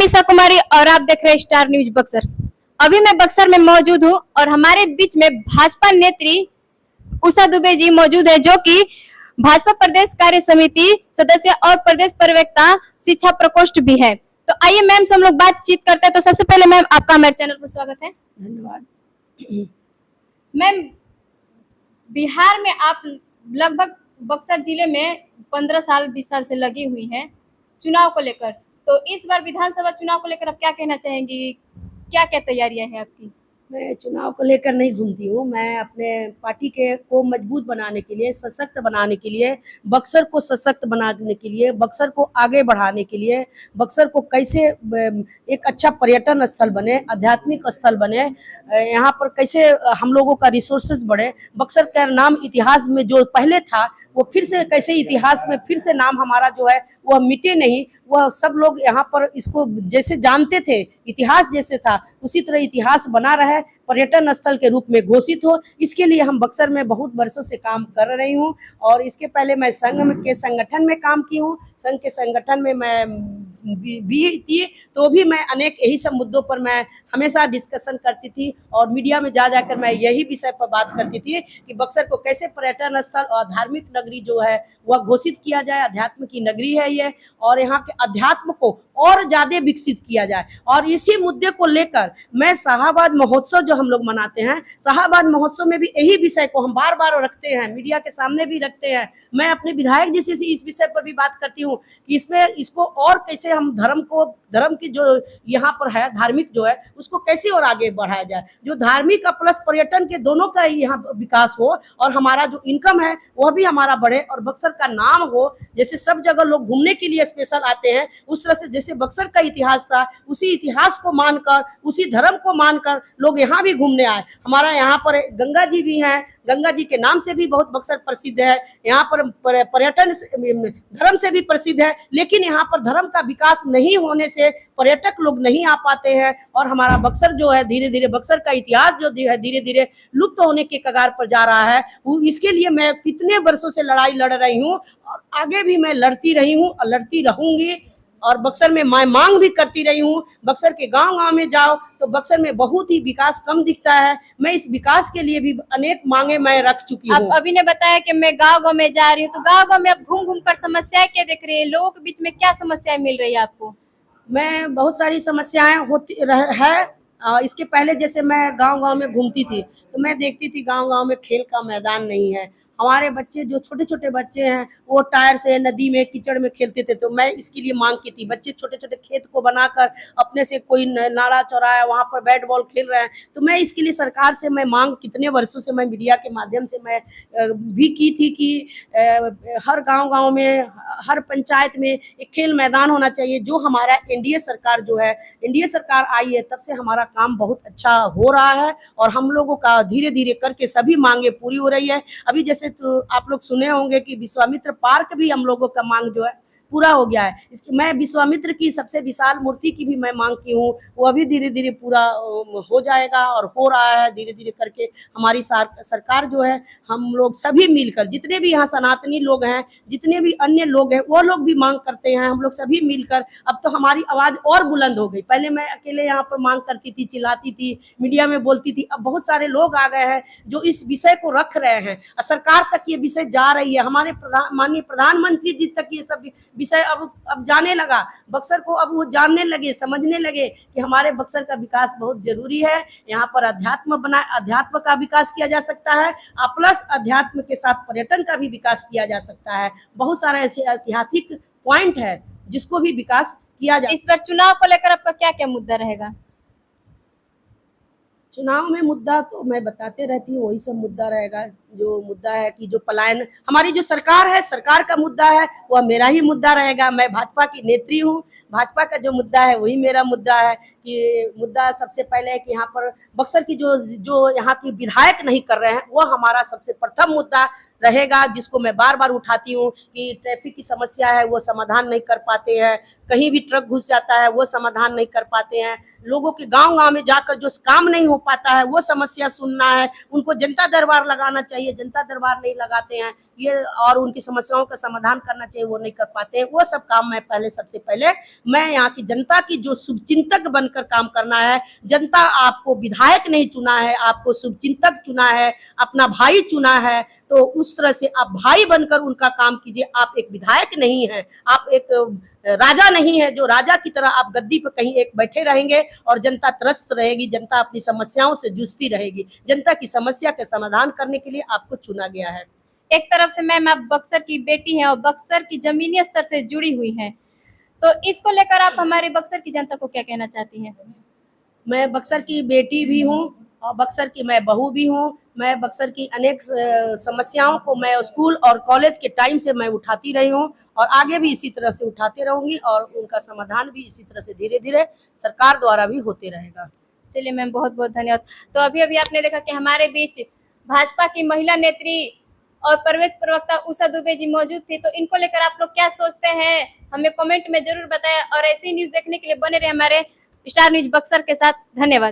निशा कुमारी और आप देख रहे हैं स्टार न्यूज बक्सर। अभी मैं बक्सर में मौजूद हूं और हमारे बीच में भाजपा नेत्री उषा दुबे जी मौजूद है, जो कि भाजपा प्रदेश कार्य समिति सदस्य और प्रदेश प्रवक्ता शिक्षा प्रकोष्ठ भी है। तो आइए मैम से हम लोग बातचीत करते हैं। तो सबसे पहले मैम आपका हमारे चैनल पर स्वागत है। धन्यवाद। मैम, बिहार में आप लगभग बक्सर जिले में 15 साल 20 साल से लगी हुई हैं चुनाव को लेकर। तो इस बार विधानसभा चुनाव को लेकर आप क्या कहना चाहेंगी? क्या क्या तैयारियां हैं आपकी? मैं चुनाव को लेकर नहीं घूमती हूँ। मैं अपने पार्टी को मजबूत बनाने के लिए, सशक्त बनाने के लिए, बक्सर को सशक्त बनाने के लिए, बक्सर को आगे बढ़ाने के लिए, बक्सर को कैसे एक अच्छा पर्यटन स्थल बने, आध्यात्मिक स्थल बने, यहाँ पर कैसे हम लोगों का रिसोर्सेज बढ़े, बक्सर का नाम इतिहास में जो पहले था वो फिर से कैसे इतिहास में फिर से नाम हमारा जो है वह मिटे नहीं, वह सब लोग यहाँ पर इसको जैसे जानते थे, इतिहास जैसे था उसी तरह इतिहास बना रहे, पर्यटन स्थल के रूप में घोषित हो। इसके लिए हम बक्सर में बहुत वर्षों से काम कर रही हूँ। और इसके पहले मैं संघ के संगठन में काम की हूँ। संघ के संगठन में मैं भी थी, तो भी मैं अनेक यही सब मुद्दों पर मैं हमेशा डिस्कशन करती थी और मीडिया में जा जाकर मैं यही विषय पर बात करती थी कि बक्सर को कैसे पर्यटन स्थल और धार्मिक नगरी जो है वह घोषित किया जाए। अध्यात्म की नगरी है ये, और यहाँ के अध्यात्म को और ज्यादा विकसित किया जाए। और इसी मुद्दे को लेकर मैं शाहाबाद महोत्सव जो हम लोग मनाते हैं, शाहाबाद महोत्सव में भी यही विषय को हम बार बार रखते हैं, मीडिया के सामने भी रखते हैं। मैं अपने विधायक जी से इस विषय पर भी बात करती हूँ कि इसमें इसको और कैसे हम धर्म की जो यहाँ पर है धार्मिक जो है उसको कैसे और आगे बढ़ाया जाए, जो धार्मिक प्लस पर्यटन के दोनों का यहाँ विकास हो और हमारा जो इनकम है वह भी हमारा बढ़े और बक्सर का नाम हो। जैसे सब जगह लोग घूमने के लिए स्पेशल आते हैं, उस तरह से जैसे बक्सर का इतिहास था उसी इतिहास को मानकर, उसी धर्म को मानकर लोग यहाँ भी घूमने आए। हमारा यहाँ पर गंगा जी भी हैं, गंगा जी के नाम से भी बहुत बक्सर प्रसिद्ध है। यहाँ पर पर्यटन धर्म से भी प्रसिद्ध है, लेकिन यहाँ पर धर्म का विकास नहीं होने से पर्यटक लोग नहीं आ पाते हैं और हमारा बक्सर जो है धीरे धीरे बक्सर का इतिहास जो है धीरे धीरे लुप्त होने के कगार पर जा रहा है। इसके लिए मैं कितने वर्षों से लड़ाई लड़ रही हूँ और आगे भी मैं लड़ती रही हूँ और लड़ती रहूंगी। और बक्सर में मैं मांग भी करती रही हूँ। बक्सर के गांव-गांव में जाओ तो बक्सर में बहुत ही विकास कम दिखता है। मैं इस विकास के लिए भी अनेक मांगे मैं रख चुकी हूँ। आप अभी ने बताया कि मैं गांव-गांव में जा रही हूँ, तो गांव-गांव में आप घूम-घूम कर समस्याएं क्या देख रही है? लोगों के बीच में क्या समस्याएं मिल रही है आपको? मैं बहुत सारी समस्याएं होती है। इसके पहले जैसे मैं गांव-गांव में घूमती थी तो मैं देखती थी गांव-गांव में खेल का मैदान नहीं है। हमारे बच्चे जो छोटे-छोटे बच्चे हैं वो टायर से नदी में कीचड़ में खेलते थे, तो मैं इसके लिए मांग की थी। बच्चे छोटे-छोटे खेत को बनाकर अपने से कोई नाला चौराहा वहाँ पर बैट बॉल खेल रहे हैं, तो मैं इसके लिए सरकार से मैं मांग कितने वर्षों से मैं मीडिया के माध्यम से मैं भी की थी कि हर गाँव-गाँव में, हर पंचायत में एक खेल मैदान होना चाहिए। जो हमारा एनडीए सरकार जो है, एनडीए सरकार आई है तब से हमारा काम बहुत अच्छा हो रहा है और हम लोगों का धीरे धीरे करके सभी मांगे पूरी हो रही है। अभी जैसे तो आप लोग सुने होंगे कि विश्वामित्र पार्क भी हम लोगों का मांग जो है पूरा हो गया है। इसकी मैं विश्वामित्र की सबसे विशाल मूर्ति की भी मैं मांग की हूँ, वो अभी धीरे धीरे पूरा हो जाएगा और हो रहा है धीरे धीरे करके। हमारी सरकार जो है, हम लोग सभी मिलकर, जितने भी यहाँ सनातनी लोग हैं, जितने भी अन्य लोग हैं, वो लोग भी मांग करते हैं। हम लोग सभी मिलकर, अब तो हमारी आवाज़ और बुलंद हो गई। पहले मैं अकेले यहाँ पर मांग करती थी, चिल्लाती थी, मीडिया में बोलती थी। अब बहुत सारे लोग आ गए हैं जो इस विषय को रख रहे हैं, सरकार तक ये विषय जा रही है। हमारे माननीय प्रधानमंत्री जी तक ये सब विषय अब जाने लगा। बक्सर को अब वो जानने लगे, समझने लगे कि हमारे बक्सर का विकास बहुत जरूरी है। यहाँ पर अध्यात्म का विकास किया जा सकता है, प्लस अध्यात्म के साथ पर्यटन का भी विकास किया जा सकता है। बहुत सारे ऐसे ऐतिहासिक पॉइंट है जिसको भी विकास किया जा। इस बार चुनाव को लेकर आपका क्या क्या मुद्दा रहेगा? चुनाव में मुद्दा तो मैं बताते रहती हूँ, वही सब मुद्दा रहेगा। जो मुद्दा है कि जो पलायन, हमारी जो सरकार है, सरकार का मुद्दा है, वह मेरा ही मुद्दा रहेगा। मैं भाजपा की नेत्री हूँ, भाजपा का जो मुद्दा है वही मेरा मुद्दा है। कि मुद्दा सबसे पहले है कि यहाँ पर बक्सर की जो यहाँ की विधायक नहीं कर रहे हैं, वो हमारा सबसे प्रथम मुद्दा रहेगा, जिसको मैं बार बार उठाती हूँ कि ट्रैफिक की समस्या है वो समाधान नहीं कर पाते हैं, कहीं भी ट्रक घुस जाता है वो समाधान नहीं कर पाते हैं, लोगों के गांव-गांव में जाकर जो काम नहीं हो पाता है वो समस्या सुनना है, उनको जनता दरबार लगाना चाहिए। चाहिए, जनता दरबार नहीं लगाते हैं ये, और उनकी समस्याओं का समाधान करना चाहिए वो नहीं कर पाते हैं। वो सब काम मैं सबसे पहले मैं यहाँ की जनता की जो शुभचिंतक बनकर काम करना है। जनता आपको विधायक नहीं चुना है, आपको शुभचिंतक चुना है, अपना भाई चुना है, तो उस तरह से आप भाई बनकर उनका काम कीजिए। आप एक विधायक नहीं है, आप एक राजा नहीं है जो राजा की तरह आप गद्दी पर कहीं एक बैठे रहेंगे और जनता त्रस्त रहेगी, जनता अपनी समस्याओं से जूझती रहेगी। जनता की समस्या का समाधान करने के लिए आपको चुना गया है। एक तरफ से मैम आप बक्सर की बेटी हैं और बक्सर की जमीनी स्तर से जुड़ी हुई हैं, तो इसको लेकर आप हमारे बक्सर की जनता को क्या कहना चाहती हैं? मैं बक्सर की बेटी भी हूँ और बक्सर की मैं बहू भी हूँ। मैं बक्सर की अनेक समस्याओं को मैं स्कूल और कॉलेज के टाइम से मैं उठाती रही हूँ और आगे भी इसी तरह से उठाते रहूंगी, और उनका समाधान भी इसी तरह से धीरे धीरे सरकार द्वारा भी होते रहेगा। चलिए मैम, बहुत बहुत धन्यवाद। तो अभी अभी आपने देखा कि हमारे बीच भाजपा की महिला नेत्री और प्रवेश प्रवक्ता उषा दुबे जी मौजूद थी, तो इनको लेकर आप लोग क्या सोचते हैं हमें कमेंट में जरूर बताएं, और ऐसी न्यूज देखने के लिए बने रहे हमारे स्टार न्यूज बक्सर के साथ। धन्यवाद।